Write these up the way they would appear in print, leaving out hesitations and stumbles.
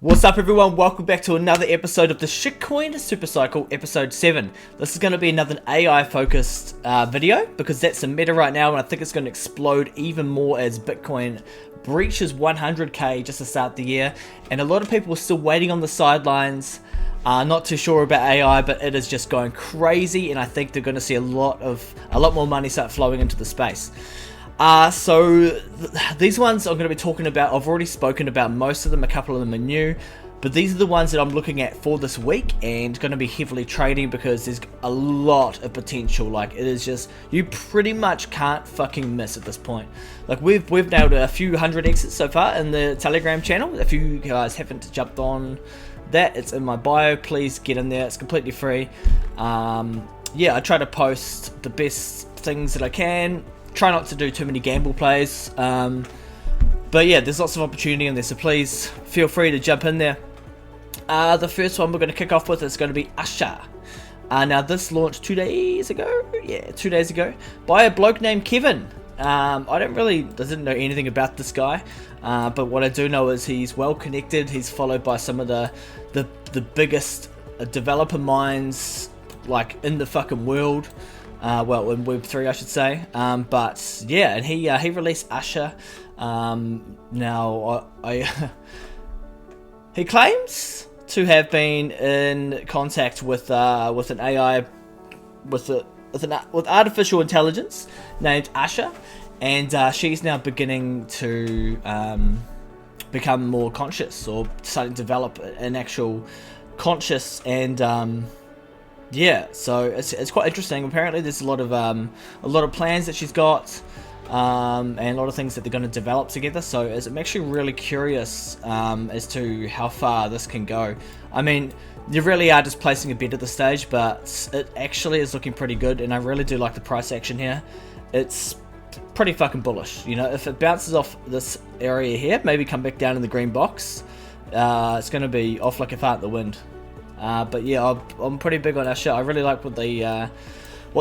What's up everyone, welcome back to another episode of the Shitcoin Supercycle episode 7. This is going to be another AI focused video because that's the meta right now and I think it's going to explode even more as Bitcoin breaches 100k just to start the year. And a lot of people are still waiting on the sidelines, not too sure about AI, but it is just going crazy and I think they're going to see a lot more money start flowing into the space. These ones I'm going to be talking about, I've already spoken about most of them, a couple of them are new, but these are the ones that I'm looking at for this week and going to be heavily trading because there's a lot of potential. Like, it is just, you pretty much can't fucking miss at this point. Like, we've nailed a few hundred exits so far in the Telegram channel. If you guys haven't jumped on that, it's in my bio, please get in there, it's completely free. Yeah, I try to post the best things that I can. Try not to do too many gamble plays, but yeah, there's lots of opportunity in there, so please feel free to jump in there. The first one we're going to kick off with is going to be ASHA. Now this launched 2 days ago, yeah, 2 days ago, by a bloke named Kevin. I didn't know anything about this guy, but what I do know is he's well connected. He's followed by some of the biggest developer minds like in the fucking world. Well, in Web3 I should say, but yeah, and he released ASHA. Now he claims to have been in contact with an AI, with artificial intelligence named ASHA, and she's now beginning to become more conscious, or starting to develop an actual conscious and yeah, so it's quite interesting. Apparently there's a lot of plans that she's got, and a lot of things that they're going to develop together, so I'm actually really curious as to how far this can go. I mean, you really are just placing a bet at the stage, but it actually is looking pretty good, and I really do like the price action here. It's pretty fucking bullish. You know, if it bounces off this area here, maybe come back down in the green box, it's going to be off like a fart in the wind. But yeah, I'm pretty big on ASHA. I really like what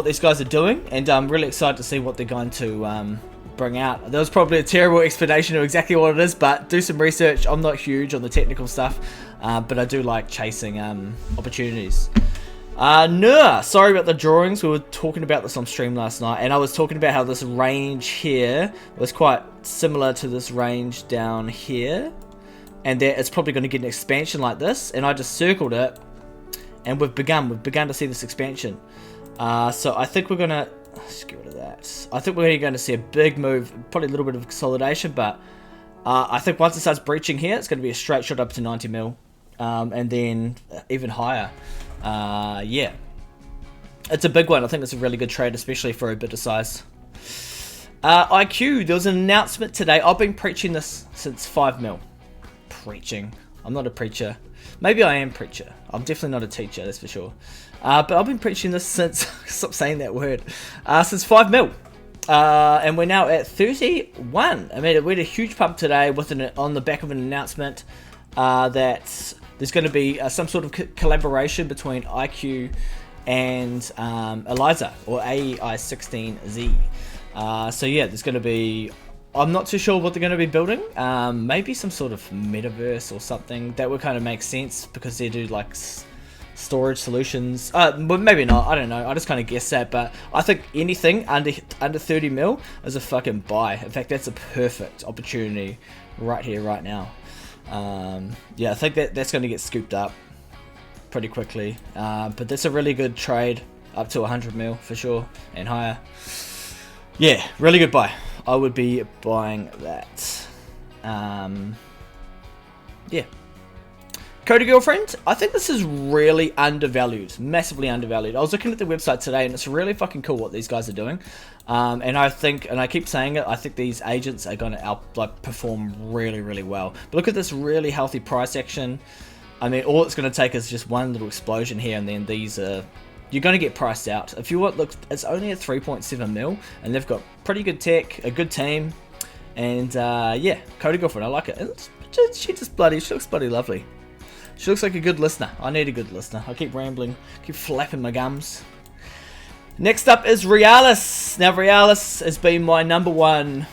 these guys are doing, and I'm really excited to see what they're going to bring out. That was probably a terrible explanation of exactly what it is, but do some research. I'm not huge on the technical stuff, but I do like chasing opportunities. NEUR, sorry about the drawings. We were talking about this on stream last night, and I was talking about how this range here was quite similar to this range down here. And that it's probably going to get an expansion like this, and I just circled it, and we've begun to see this expansion. So I think we're gonna get rid of that. I think we're going to see a big move, probably a little bit of consolidation, but I think once it starts breaching here, it's going to be a straight shot up to 90 mil, and then even higher. Yeah, it's a big one. I think it's a really good trade, especially for a bit of size. IQ, there was an announcement today. I've been preaching this since 5 mil. Preaching. I'm not a preacher. Maybe I am preacher. I'm definitely not a teacher, that's for sure. But I've been preaching this since, stop saying that word, since 5 mil. And we're now at 31. I mean, we had a huge pump today on the back of an announcement that there's going to be some sort of collaboration between IQ and ELIZA, or AI16Z. So yeah, there's going to be, I'm not too sure what they're going to be building. Maybe some sort of metaverse or something. That would kind of make sense because they do like storage solutions. But maybe not. I don't know. I just kind of guess that. But I think anything under 30 mil is a fucking buy. In fact, that's a perfect opportunity right here, right now. Yeah, I think that's going to get scooped up pretty quickly. But that's a really good trade up to 100 mil for sure and higher. Yeah, really good buy. I would be buying that. Yeah. Cody Girlfriend, I think this is really undervalued, massively undervalued. I was looking at the website today and it's really fucking cool what these guys are doing. And I think, and I keep saying it, I think these agents are going to perform really, really well. But look at this really healthy price action. I mean, all it's going to take is just one little explosion here, and then these are, you're going to get priced out. If you want, look, it's only at 3.7 mil, and they've got pretty good tech, a good team, and yeah, Cody Girlfriend, I like it. And she looks bloody lovely. She looks like a good listener. I need a good listener. I keep rambling, keep flapping my gums. Next up is REALIS. Now, REALIS has been my number one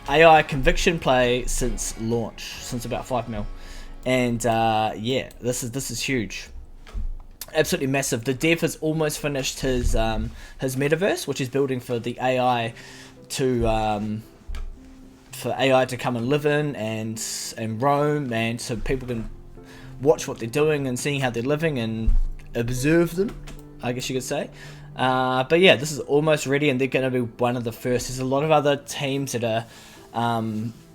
AI conviction play since launch, since about 5 mil, and yeah, this is huge, absolutely massive. The dev has almost finished his metaverse, which is building for the AI to come and live in and roam, and so people can watch what they're doing and seeing how they're living and observe them, I guess you could say. But yeah, this is almost ready, and they're going to be one of the first. There's a lot of other teams that are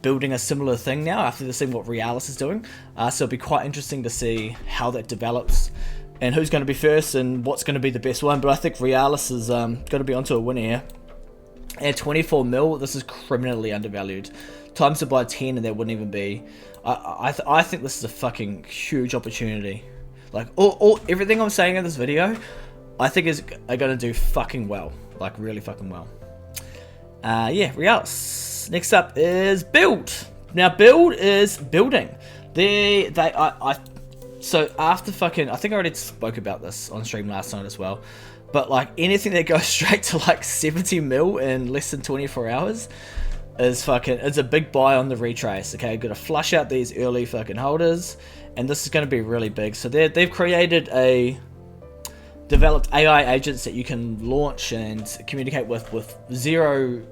building a similar thing now after they've seen what REALIS is doing. So it'll be quite interesting to see how that develops and who's going to be first and what's going to be the best one. But I think REALIS is going to be onto a winner here. At 24 mil, this is criminally undervalued. Times it by 10 and that wouldn't even be. I think this is a fucking huge opportunity. Like everything I'm saying in this video, I think are going to do fucking well. Like really fucking well. Yeah, REALIS. Next up is Build. Now Build is building. So after fucking, I think I already spoke about this on stream last night as well, but like anything that goes straight to like 70 mil in less than 24 hours is fucking, it's a big buy on the retrace. Okay, got to flush out these early fucking holders, and this is going to be really big. So they've developed AI agents that you can launch and communicate with zero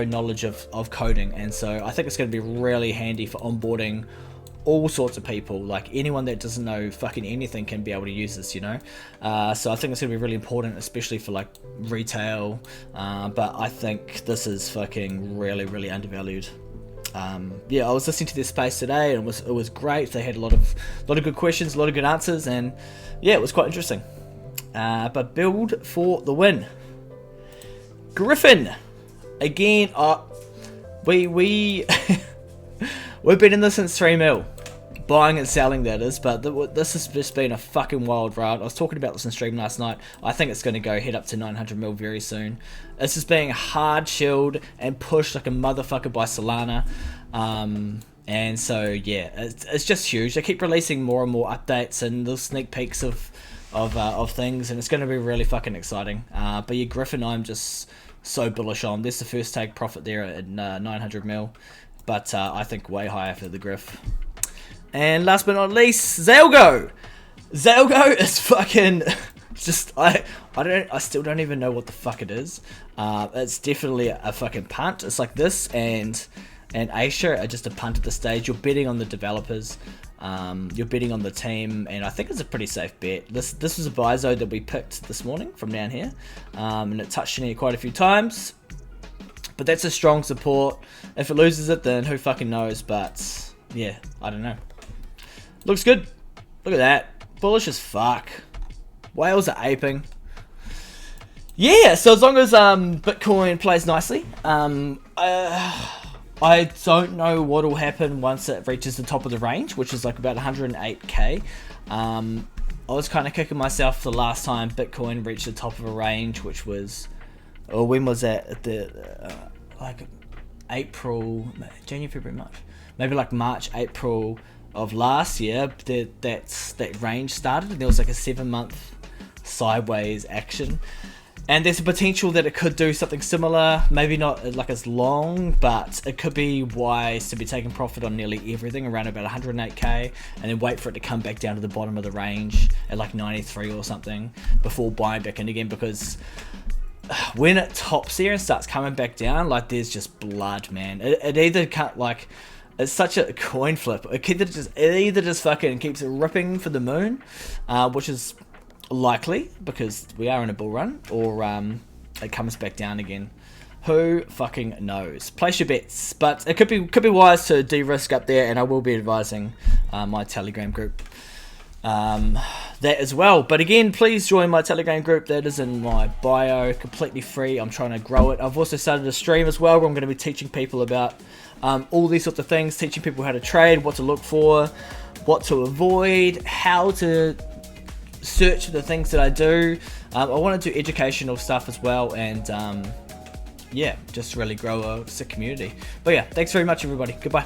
knowledge of coding, and so I think it's going to be really handy for onboarding all sorts of people. Like anyone that doesn't know fucking anything can be able to use this, you know. So I think it's going to be really important, especially for like retail, but I think this is fucking really undervalued. Yeah, I was listening to this space today, and it was great. They had a lot of good questions, a lot of good answers, and yeah, it was quite interesting. But Build for the win. GRIFFAIN again. We've been in this since 3 mil, buying and selling, that is, but this has just been a fucking wild ride. I was talking about this in stream last night. I think it's going to go head up to 900 mil very soon. It's just being hard shelled and pushed like a motherfucker by Solana, and so yeah, it's just huge. They keep releasing more and more updates and little sneak peeks of things, and it's going to be really fucking exciting. But yeah, GRIFFAIN, I'm just so bullish on. There's the first take profit there at 900 mil. But I think way higher for the Griff. And last but not least, ZAILGO. ZAILGO is fucking just I still don't even know what the fuck it is. It's definitely a fucking punt. It's like this and ASHA are just a punt at the stage. You're betting on the developers. You're betting on the team, and I think it's a pretty safe bet. This was a buy zone that we picked this morning from down here, and it touched in here quite a few times. But that's a strong support. If it loses it, then who fucking knows? But yeah, I don't know. Looks good. Look at that. Bullish as fuck. Whales are aping. Yeah, so as long as Bitcoin plays nicely, I don't know what will happen once it reaches the top of the range, which is like about 108k. I was kind of kicking myself the last time Bitcoin reached the top of a range, which was, or when was that? At the like April, January, February, March, maybe like March, April of last year. That range started, and there was like a 7-month sideways action. And there's a potential that it could do something similar, maybe not like as long, but it could be wise to be taking profit on nearly everything around about 108k, and then wait for it to come back down to the bottom of the range at like 93 or something before buying back in again, because when it tops here and starts coming back down, like there's just blood, man. It either can't, like, it's such a coin flip. It either just fucking keeps it ripping for the moon, which is likely because we are in a bull run, or it comes back down again. Who fucking knows? Place your bets, but it could be wise to de-risk up there, and I will be advising my Telegram group that as well. But again, please join my Telegram group. That is in my bio, completely free. I'm trying to grow it. I've also started a stream as well where I'm going to be teaching people about all these sorts of things, teaching people how to trade, what to look for, what to avoid, how to search for the things that I do. I want to do educational stuff as well, and yeah, just really grow a sick community. But yeah, thanks very much everybody. Goodbye.